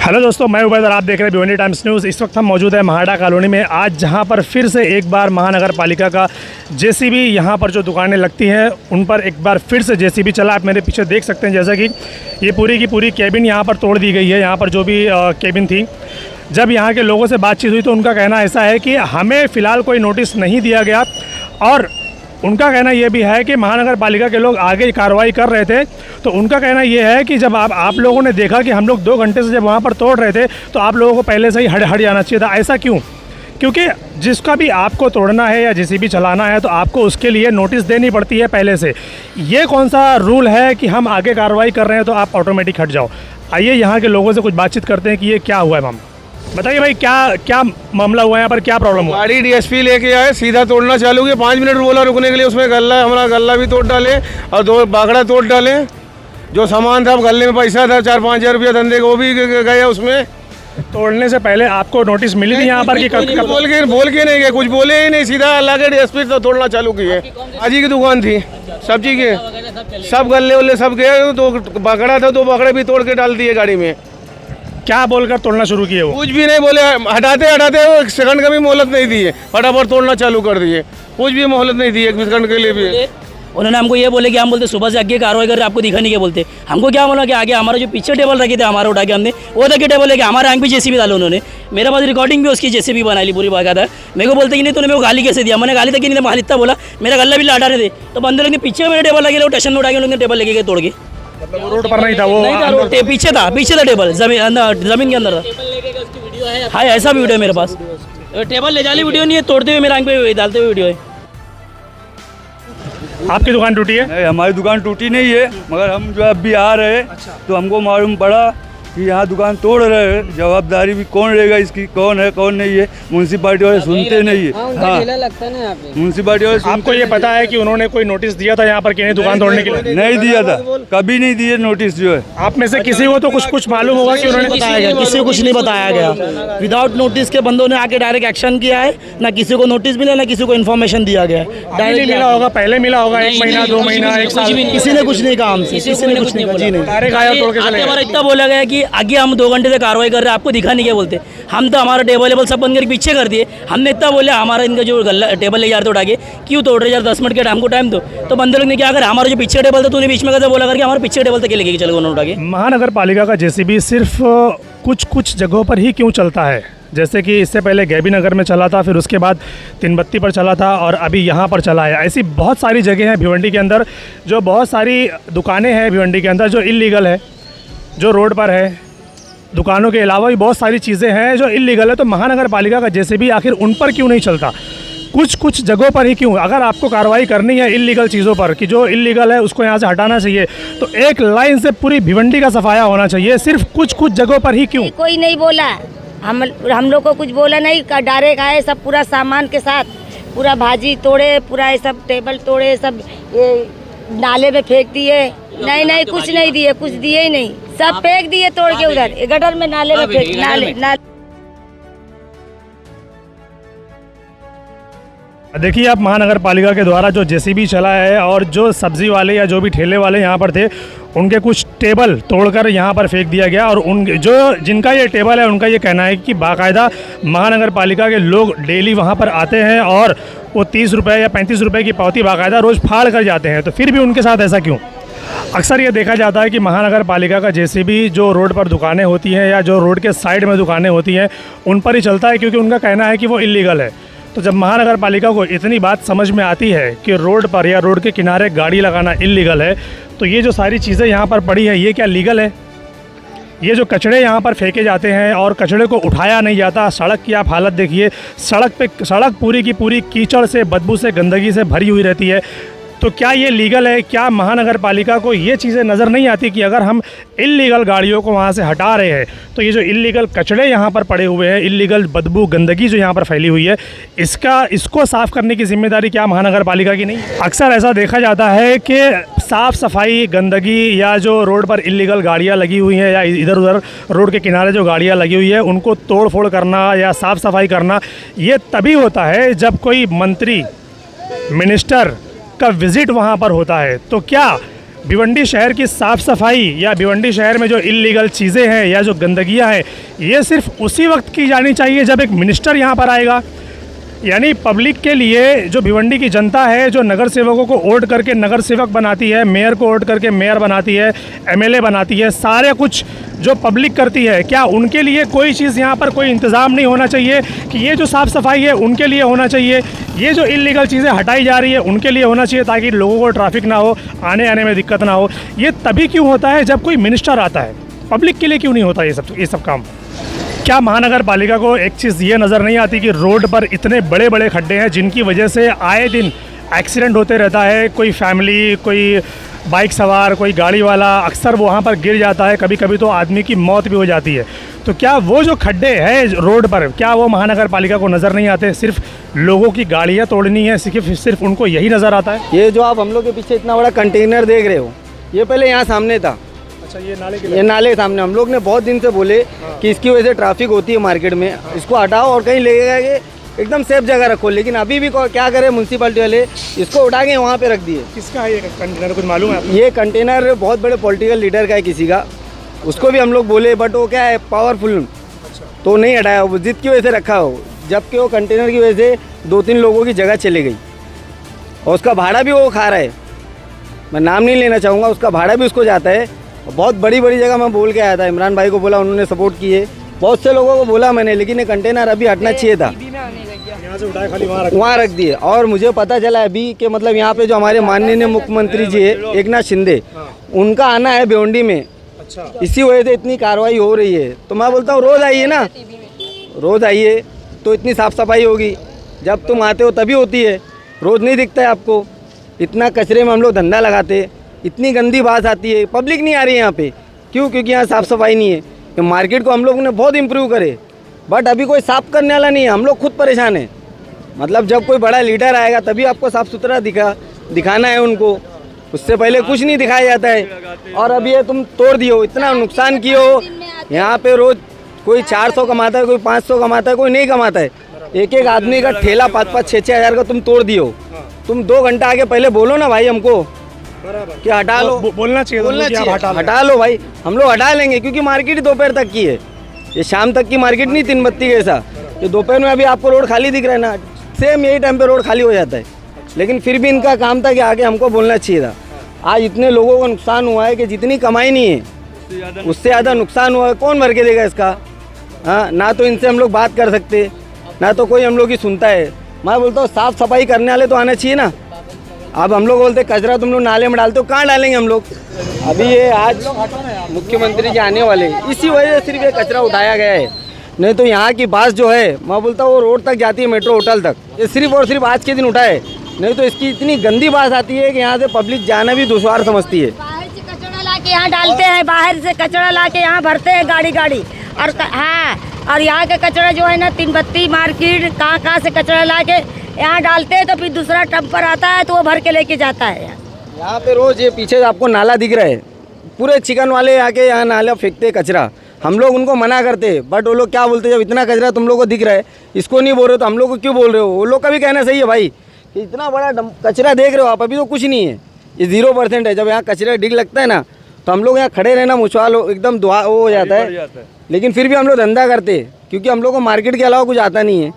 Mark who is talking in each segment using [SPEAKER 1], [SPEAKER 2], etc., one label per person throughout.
[SPEAKER 1] Hello दोस्तों, मैं उबैद और आप देख रहे हैं भिवंडी टाइम्स न्यूज़। इस वक्त हम मौजूद है महाड़ा कॉलोनी में, आज जहां पर फिर से एक बार महानगर पालिका का जेसीबी यहां पर जो दुकानें लगती हैं उन पर एक बार फिर से जेसीबी चला। आप मेरे पीछे देख सकते हैं जैसा कि ये पूरी की पूरी केबिन यहां पर तोड़ दी गई है। यहाँ पर जो भी केबिन थी, जब यहाँ के लोगों से बातचीत हुई तो उनका कहना ऐसा है कि हमें फ़िलहाल कोई नोटिस नहीं दिया गया और उनका कहना यह भी है कि महानगर पालिका के लोग आगे कार्रवाई कर रहे थे। तो उनका कहना यह है कि जब आप लोगों ने देखा कि हम लोग 2 घंटे से जब वहाँ पर तोड़ रहे थे तो आप लोगों को पहले से ही हट जाना चाहिए था। ऐसा क्यों? क्योंकि जिसका भी आपको तोड़ना है या जेसीबी चलाना है तो आपको उसके लिए नोटिस देनी पड़ती है पहले से। ये कौन सा रूल है कि हम आगे कार्रवाई कर रहे हैं तो आप ऑटोमेटिक हट जाओ? आइए यहाँ के लोगों से कुछ बातचीत करते हैं कि ये क्या हुआ है। मामला बताइए भाई, क्या मामला हुआ है यहाँ पर, क्या प्रॉब्लम हुआ?
[SPEAKER 2] गाड़ी डीएसपी लेके आए, सीधा तोड़ना चालू किया। 5 मिनट बोला रुकने के लिए, उसमें गल्ला है, हमारा गल्ला भी तोड़ डाले और 2 बागड़ा तोड़ डाले। जो सामान था गले में, पैसा था 4-5 हज़ार रुपया धंधे को, वो भी गया उसमें।
[SPEAKER 1] तोड़ने से पहले आपको नोटिस मिली थी यहाँ पर कि
[SPEAKER 2] बोल के नहीं गए, कुछ बोले ही नहीं, सीधा अल्लाह के डीएसपी तो तोड़ना चालू किए। हाजी की दुकान थी सब्जी के, सब गल्ले उल्ले सब गए। तो बागड़ा था, 2 बागड़े भी तोड़ के डाल दिए गाड़ी में।
[SPEAKER 1] क्या बोलकर तोड़ना शुरू किए? वो
[SPEAKER 2] कुछ भी नहीं बोले, हटाते हटाते वो 1 सेकंड का भी मोहलत नहीं दिए, फटाफट तोड़ना चालू कर दिए। कुछ भी मोहलत नहीं दी 1 सेकंड के लिए भी।
[SPEAKER 3] उन्होंने हमको ये बोले कि हम बोलते सुबह से आगे कार्रवाई कर रहे, आपको दिखा नहीं क्या बोलते। हमको क्या बोला कि आगे हमारा जो पीछे टेबल रखे थे हमारा उठा के हमने वो तक के टेबल है कि हमारे आंख भी जेसीबी डालो उन्होंने। मेरे पास रिकॉर्डिंग भी उसकी जेसीबी बना ली पूरी बाकायदा। मेरे को बोलते कि नहीं तूने मेरे को गाली कैसे दिया? मैंने गाली तक नहीं, मैं इतना बोला, मेरा गल्ला भी हटा रहे थे तो बंदे लोग ने पीछे मेरे टेबल लगे, स्टेशन में उठा के उन्होंने टेबल लेके गए तोड़ के।
[SPEAKER 1] मतलब रोड पर नहीं था वो?
[SPEAKER 3] नहीं था, पीछे था टेबल, जमीन के अंदर था। हाँ, ऐसा भी वीडियो है मेरे पास। टेबल ले जाली वीडियो नहीं है, तोड़ते हुए मेरे आंख पे डालते हुए वीडियो है।
[SPEAKER 1] आपकी दुकान टूटी है?
[SPEAKER 4] नहीं, हमारी दुकान टूटी नहीं है, मगर हम जो अभी आ रहे तो हमको मालूम पड़ा कि यहाँ दुकान तोड़ रहे हैं। जवाबदारी भी कौन लेगा इसकी, कौन है कौन नहीं है? म्यूनसिपालिटी वाले सुनते नहीं है। हाँ, म्यूनसिपालिटी वाले।
[SPEAKER 1] आपको ये पता है कि उन्होंने कोई नोटिस दिया था यहाँ पर कि नहीं दुकान तोड़ने के लिए?
[SPEAKER 4] नहीं दिया था, कभी नहीं दिए नोटिस जो है।
[SPEAKER 1] आप में से किसी को तो कुछ मालूम होगा कि उन्होंने
[SPEAKER 5] बताया गया? किसी को कुछ नहीं बताया गया। विदाउट नोटिस के बंदों ने आके डायरेक्ट एक्शन किया है, ना किसी को नोटिस मिला ना किसी को इन्फॉर्मेशन दिया गया है।
[SPEAKER 1] डायरेक्ट मिला होगा, पहले मिला होगा, 1 महीना 2 महीना 1 साल,
[SPEAKER 5] किसी ने कुछ नहीं कहा हमसे, किसी ने कुछ नहीं कहा जी। नहीं,
[SPEAKER 1] डायरेक्ट आया तोड़ के चले गए।
[SPEAKER 3] इतना बोला गया कि आगे हम 2 घंटे से कार्रवाई कर रहे हैं, आपको दिखा नहीं क्या बोलते। हम तो हमारा टेबल सब बंद करके पीछे कर दिए। हमने इतना बोले हमारा इनका जो गल्ला टेबल ले जा रहे थे उठा के, क्यों तोड़ रहे यार, 10 मिनट के हमको टाइम दो। तो बंदे लोग ने क्या कर, हमारा जो पीछे टेबल था तूने बीच में कैसे बोला करके हमारे पीछे टेबल तक लेके चले उन्होंने उठा के।
[SPEAKER 1] महानगर पालिका का जेसीबी सिर्फ कुछ जगहों पर ही क्यों चलता है? जैसे कि इससे पहले गैबी नगर में चला था, फिर उसके बाद तिनबत्ती पर चला था और अभी यहाँ पर चला है। ऐसी बहुत सारी जगह हैं भिवंडी के अंदर, जो बहुत सारी दुकानें हैं भिवंडी के अंदर जो इल्लीगल है, जो रोड पर है। दुकानों के अलावा भी बहुत सारी चीज़ें हैं जो इल्लीगल है। तो महानगर पालिका का जेसीबी आखिर उन पर क्यों नहीं चलता? कुछ जगहों पर ही क्यों? अगर आपको कार्रवाई करनी है इल्लीगल चीज़ों पर कि जो इल्लीगल है उसको यहाँ से हटाना चाहिए, तो एक लाइन से पूरी भिवंडी का सफाया होना चाहिए। सिर्फ कुछ जगहों पर ही क्यों?
[SPEAKER 6] कोई नहीं बोला, हम लोग को कुछ बोला नहीं। डायरेक्ट आए सब पूरा सामान के साथ, पूरा भाजी तोड़े, पूरा ये सब टेबल तोड़े, सब ये नाले में फेंक दिए। नहीं कुछ नहीं दिए, कुछ दिए ही नहीं, सब फेंक दिए तोड़ के उधर गटर में, नाले में फेंक, नाले।
[SPEAKER 1] देखिए आप, महानगर पालिका के द्वारा जो जेसीबी चला है और जो सब्जी वाले या जो भी ठेले वाले यहाँ पर थे उनके कुछ टेबल तोड़कर यहाँ पर फेंक दिया गया। और उन जिनका ये टेबल है उनका ये कहना है कि बाकायदा महानगर पालिका के लोग डेली वहाँ पर आते हैं और वो 30 रुपये या 35 रुपये की पावती बाकायदा रोज़ फाड़ कर जाते हैं। तो फिर भी उनके साथ ऐसा क्यों? अक्सर ये देखा जाता है कि महानगर पालिका का जेसीबी जो रोड पर दुकानें होती हैं या जो रोड के साइड में दुकानें होती हैं उन पर ही चलता है, क्योंकि उनका कहना है कि वो इल्लीगल है। तो जब महानगर पालिका को इतनी बात समझ में आती है कि रोड पर या रोड के किनारे गाड़ी लगाना इल्लीगल है, तो ये जो सारी चीज़ें यहाँ पर पड़ी है ये क्या लीगल है? ये जो कचड़े यहाँ पर फेंके जाते हैं और कचड़े को उठाया नहीं जाता, सड़क की आप हालत देखिए, सड़क पूरी की पूरी कीचड़ से, बदबू से, गंदगी से भरी हुई रहती है। तो क्या ये लीगल है? क्या महानगर पालिका को ये चीज़ें नज़र नहीं आती कि अगर हम इल्लीगल गाड़ियों को वहाँ से हटा रहे हैं तो ये जो इल्लीगल कचड़े यहाँ पर पड़े हुए हैं, इल्लीगल बदबू गंदगी जो यहाँ पर फैली हुई है, इसको साफ़ करने की जिम्मेदारी क्या महानगर पालिका की नहीं? अक्सर ऐसा देखा जाता है कि साफ़ सफाई, गंदगी या जो रोड पर इल्लीगल गाड़ियाँ लगी हुई हैं या इधर उधर रोड के किनारे जो गाड़ियाँ लगी हुई है उनको तोड़ फोड़ करना या साफ़ सफाई करना, ये तभी होता है जब कोई मंत्री, मिनिस्टर का विज़िट वहाँ पर होता है। तो क्या भिवंडी शहर की साफ़ सफाई या भिवंडी शहर में जो इल्लीगल चीज़ें हैं या जो गंदगियाँ हैं, ये सिर्फ उसी वक्त की जानी चाहिए जब एक मिनिस्टर यहाँ पर आएगा। यानी पब्लिक के लिए जो भिवंडी की जनता है, जो नगर सेवकों को वोट करके नगर सेवक बनाती है, मेयर को वोट करके मेयर बनाती है, एमएलए बनाती है, सारे कुछ जो पब्लिक करती है, क्या उनके लिए कोई चीज़ यहाँ पर कोई इंतज़ाम नहीं होना चाहिए कि ये जो साफ़ सफाई है उनके लिए होना चाहिए, ये जो इल्लीगल चीज़ें हटाई जा रही है उनके लिए होना चाहिए, ताकि लोगों को ट्रैफिक ना हो, आने में दिक्कत ना हो। ये तभी क्यों होता है जब कोई मिनिस्टर आता है, पब्लिक के लिए क्यों नहीं होता ये सब काम? क्या महानगर पालिका को एक चीज़ ये नज़र नहीं आती कि रोड पर इतने बड़े बड़े खड्डे हैं जिनकी वजह से आए दिन एक्सीडेंट होते रहता है? कोई फैमिली, कोई बाइक सवार, कोई गाड़ी वाला अक्सर वहाँ पर गिर जाता है, कभी कभी तो आदमी की मौत भी हो जाती है। तो क्या वो जो खड्डे हैं रोड पर, क्या वो महानगर पालिका को नज़र नहीं आते? सिर्फ लोगों की गाड़ियाँ तोड़नी है, सिर्फ उनको यही नज़र आता है?
[SPEAKER 7] ये जो आप हम लोग के पीछे इतना बड़ा कंटेनर देख रहे हो, ये पहले यहाँ सामने था।
[SPEAKER 1] अच्छा, ये नाले के
[SPEAKER 7] ये नाले सामने हम लोग ने बहुत दिन से बोले कि इसकी वजह से ट्रैफिक होती है मार्केट में, इसको हटाओ और कहीं ले गए एकदम सेफ जगह रखो। लेकिन अभी भी क्या करे म्यूनसिपैलिटी वाले, इसको उठा के वहाँ पे रख दिए।
[SPEAKER 1] किसका है ये कंटेनर, कुछ मालूम है आपको?
[SPEAKER 7] ये कंटेनर बहुत बड़े पॉलिटिकल लीडर का है किसी का, उसको भी हम लोग बोले, बट वो क्या है पावरफुल, तो नहीं हटाया, वो जिद की वजह से रखा हो। जबकि वो कंटेनर की वजह से 2-3 लोगों की जगह चली गई और उसका भाड़ा भी वो खा रहा है। मैं नाम नहीं लेना चाहूँगा, उसका भाड़ा भी उसको जाता है। बहुत बड़ी जगह मैं बोल के आया था, इमरान भाई को बोला, उन्होंने सपोर्ट किए, बहुत से लोगों को बोला मैंने, लेकिन ये कंटेनर अभी हटना चाहिए था,
[SPEAKER 1] यहाँ से उठाए खाली
[SPEAKER 7] वहाँ रख दिए। और मुझे पता चला अभी कि मतलब यहाँ पे जो हमारे माननीय मुख्यमंत्री जी है एकनाथ शिंदे, उनका आना है भिवंडी में।
[SPEAKER 1] अच्छा,
[SPEAKER 7] इसी वजह से इतनी कार्रवाई हो रही है। तो मैं बोलता हूँ रोज़ आइए ना, रोज़ आइए तो इतनी साफ़ सफाई होगी। जब तुम आते हो तभी होती है, रोज़ नहीं दिखता है आपको। इतना कचरे में हम लोग धंधा लगाते, इतनी गंदी बात आती है, पब्लिक नहीं आ रही है यहाँ पे। क्यों? क्योंकि यहाँ साफ़ सफाई नहीं है। तो मार्केट को हम लोगों ने बहुत इम्प्रूव करे, बट अभी कोई साफ़ करने वाला नहीं है, हम लोग खुद परेशान हैं। मतलब जब कोई बड़ा लीडर आएगा तभी आपको साफ़ सुथरा दिखाना है उनको, उससे पहले कुछ नहीं दिखाया जाता है। और अब ये तुम तोड़ दियो, इतना नुकसान किए हो। यहाँ पे रोज़ कोई 400 कमाता है, कोई 500 कमाता है, कोई नहीं कमाता है। एक आदमी का ठेला 5-5, 6-6 हज़ार का तुम तोड़ दियो। तुम 2 घंटा आगे पहले बोलो ना भाई हमको कि हटा लो,
[SPEAKER 1] बोलना चाहिए,
[SPEAKER 7] हटा लो भाई, हम लोग हटा लेंगे। क्योंकि मार्केट ही दोपहर तक की है, ये शाम तक की मार्केट नहीं 3 बत्ती के ऐसा। ये दोपहर में अभी आपको रोड खाली दिख रहा है ना, सेम यही टाइम पे रोड खाली हो जाता है। लेकिन फिर भी इनका काम था कि आगे हमको बोलना चाहिए था। आज इतने लोगों को नुकसान हुआ है कि जितनी कमाई नहीं है उससे ज़्यादा नुकसान हुआ है। कौन भर के देगा इसका? हाँ, ना तो इनसे हम लोग बात कर सकते, ना तो कोई हम लोग की सुनता है। मैं बोलता हूँ साफ़ सफाई करने वाले तो आना चाहिए ना। अब हम लोग बोलते कचरा तुम लोग नाले में डालते हो, कहाँ डालेंगे हम लोग? अभी ये आज मुख्यमंत्री जी आने वाले, इसी वजह से सिर्फ ये कचरा उठाया गया है। नहीं तो यहाँ की बस जो है, मैं बोलता हूँ वो रोड तक जाती है, मेट्रो होटल तक। ये सिर्फ और सिर्फ आज के दिन उठाए, नहीं तो इसकी इतनी गंदी बात आती है कि यहाँ से पब्लिक जाना भी दुश्वार समझती है।
[SPEAKER 6] बाहर से कचरा ला के यहाँ डालते हैं, बाहर से कचरा ला के यहाँ भरते हैं गाड़ी। और हाँ, और यहाँ का कचरा जो है ना, 3 बत्ती मार्केट कहाँ से कचरा ला के यहाँ डालते हैं, तो फिर दूसरा टम्पर आता है तो वो भर के लेके जाता है।
[SPEAKER 7] यहाँ पे रोज़ ये पीछे आपको नाला दिख रहा है, पूरे चिकन वाले आके यहाँ नाला फेंकते कचरा। हम लोग उनको मना करते, बट वो लोग क्या बोलते, जब इतना कचरा तुम लोग को दिख रहा है, इसको नहीं बोल रहे तो हम लोग को क्यों बोल रहे हो? वो लोग का भी कहना सही है भाई कि इतना बड़ा कचरा देख रहे हो आप, अभी तो कुछ नहीं है, ये 0% है। जब यहाँ कचरा डिग लगता है ना, तो हम लोग यहाँ खड़े रहना मुश्किल एकदम दुआ हो जाता है। लेकिन फिर भी हम लोग धंधा करते, क्योंकि हम लोग को मार्केट के अलावा कुछ आता नहीं है।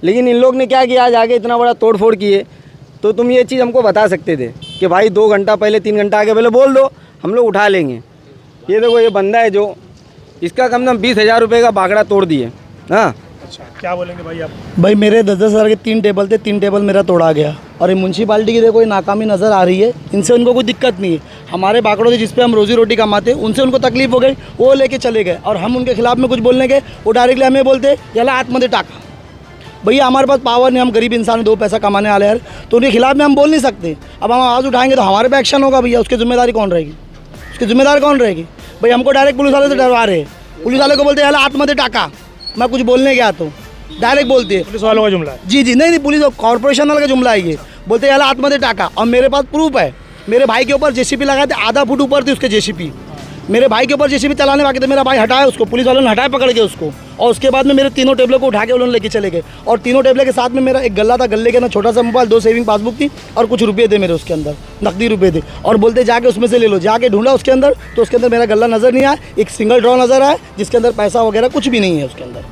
[SPEAKER 7] लेकिन इन लोग ने क्या किया, आज आगे इतना बड़ा तोड़ फोड़ किए। तो तुम ये चीज़ हमको बता सकते थे कि भाई 2 घंटा पहले, 3 घंटा आगे पहले बोल दो, हम लोग उठा लेंगे। ये देखो, ये बंदा है जो, इसका कम से कम 20,000 रुपये का बागड़ा तोड़ दिए। हाँ,
[SPEAKER 1] अच्छा, क्या बोलेंगे भाई आप?
[SPEAKER 5] भाई मेरे 10-10 हज़ार के 3 टेबल थे, 3 टेबल मेरा तोड़ा गया। और ये म्यूनसिपालिटी की देखो ये नाकामी नज़र आ रही है, इनसे उनको कोई दिक्कत नहीं है। हमारे बागड़ों से जिस पे हम रोजी रोटी कमाते, उनसे उनको तकलीफ हो गई, वो लेके चले गए। और हम उनके खिलाफ में कुछ बोलने गए, वो डायरेक्टली हमें बोलते याला आत्महत्या टाका। भैया हमारे पास पावर नहीं, हम गरीब इंसान 2 पैसा कमाने वाले यार, तो उनके खिलाफ में हम बोल नहीं सकते। अब हम आवाज़ उठाएंगे तो हमारे पे एक्शन होगा भैया, उसकी जिम्मेदारी कौन रहेगी? उसकी जिम्मेदार कौन रहेगी? भाई हमको डायरेक्ट पुलिस वाले से डरवा रहे हैं, पुलिस वाले को बोलते याला आत्महत्या टाका। मैं कुछ बोलने गया तो डायरेक्ट बोलती है,
[SPEAKER 1] पुलिस वालों का जुमला है?
[SPEAKER 5] जी नहीं, पुलिस कॉर्पोरेशन वाले का जुमला है ये। बोलते याला आत्महत्या टाका। और मेरे पास प्रूफ है, मेरे भाई के ऊपर जेसीपी लगाए थे, आधा फुट ऊपर थी उसके जेसीपी। मेरे भाई के ऊपर जेसीबी चलाने वाले थे, मेरा भाई हटाया उसको, पुलिस वालों ने हटाया पकड़ के उसको, और उसके बाद में मेरे तीनों टेबलों को उठा के उन्होंने लेके चले गए। और तीनों टेबलें के साथ में मेरा एक गल्ला था, गल्ले के अंदर छोटा सा मोबाइल, 2 सेविंग पासबुक थी और कुछ रुपये थे मेरे उसके अंदर, नकदी रुपये थे। और बोलते जाके उसमें से ले लो। जाके ढूंढा उसके अंदर तो उसके अंदर मेरा गल्ला नज़र नहीं आया, एक सिंगल ड्रॉ नज़र आया जिसके अंदर पैसा वगैरह कुछ भी नहीं है उसके अंदर।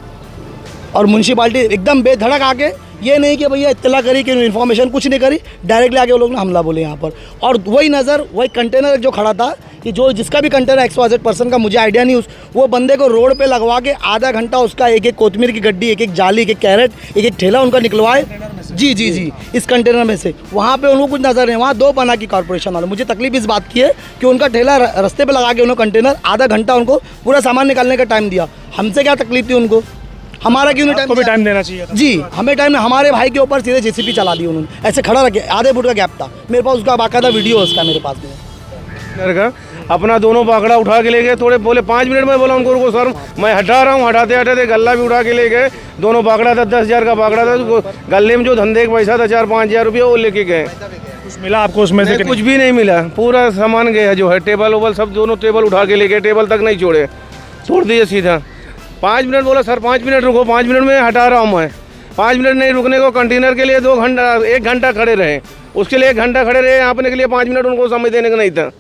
[SPEAKER 5] और म्यूनसिपाल्टी एकदम बेधड़क आके, ये नहीं कि भैया इत्तला करी कि इन्फॉर्मेशन कुछ नहीं करी, डायरेक्टली आके वो लोग ने हमला बोले यहाँ पर। और वही नज़र, वही कंटेनर जो खड़ा था कि जो जिसका भी कंटेनर XYZ पर्सन का मुझे आइडिया नहीं, वो बंदे को रोड पे लगवा के आधा घंटा उसका एक एक कोतमीर की गड्डी, एक एक जाली, एक एक कैरेट, एक एक ठेला उनका निकलवाए। जी जी जी, इस कंटेनर में से वहाँ पे उनको कुछ नज़र नहीं। वहाँ 2 बना की कॉर्पोरेशन वाले, मुझे तकलीफ इस बात की है कि उनका ठेला रास्ते पे लगा के उन्होंने कंटेनर आधा घंटा उनको पूरा सामान निकालने का टाइम दिया। हमसे क्या तकलीफ थी उनको, हमारा क्यों नहीं टाइम?
[SPEAKER 1] आपको भी टाइम देना चाहिए था।
[SPEAKER 5] जी, हमें टाइम नहीं, हमारे भाई के ऊपर सीधे JCB चला दी उन्होंने, ऐसे खड़ा रखे, आधे फुट का गैप था मेरे पास, उसका बाकायदा वीडियो है उसका मेरे पास में।
[SPEAKER 2] घर का अपना दोनों बाकड़ा उठा के ले गए, थोड़े बोले 5 मिनट में, बोला उनको रुको सर मैं हटा रहा हूँ। हटाते हटाते गल्ला भी उठा के ले गए। दोनों बाकड़ा था, 10,000 का बाकड़ा था, गले में जो धंधे का पैसा था 4-5 हज़ार रुपये वो लेके गए।
[SPEAKER 1] कुछ मिला आपको उसमें से?
[SPEAKER 2] कुछ भी नहीं मिला, पूरा सामान गया जो है, टेबल वोबल सब, दोनों टेबल उठा के ले गए, टेबल तक नहीं छोड़े, छोड़ दिए सीधा। 5 मिनट बोला सर 5 मिनट रुको, 5 मिनट में हटा रहा हूँ मैं। 5 मिनट नहीं रुकने को कंटेनर के लिए 2 घंटा 1 घंटा खड़े रहे, उसके लिए 1 घंटा खड़े रहे, यहाँ पे के लिए 5 मिनट उनको समय देने का नहीं था।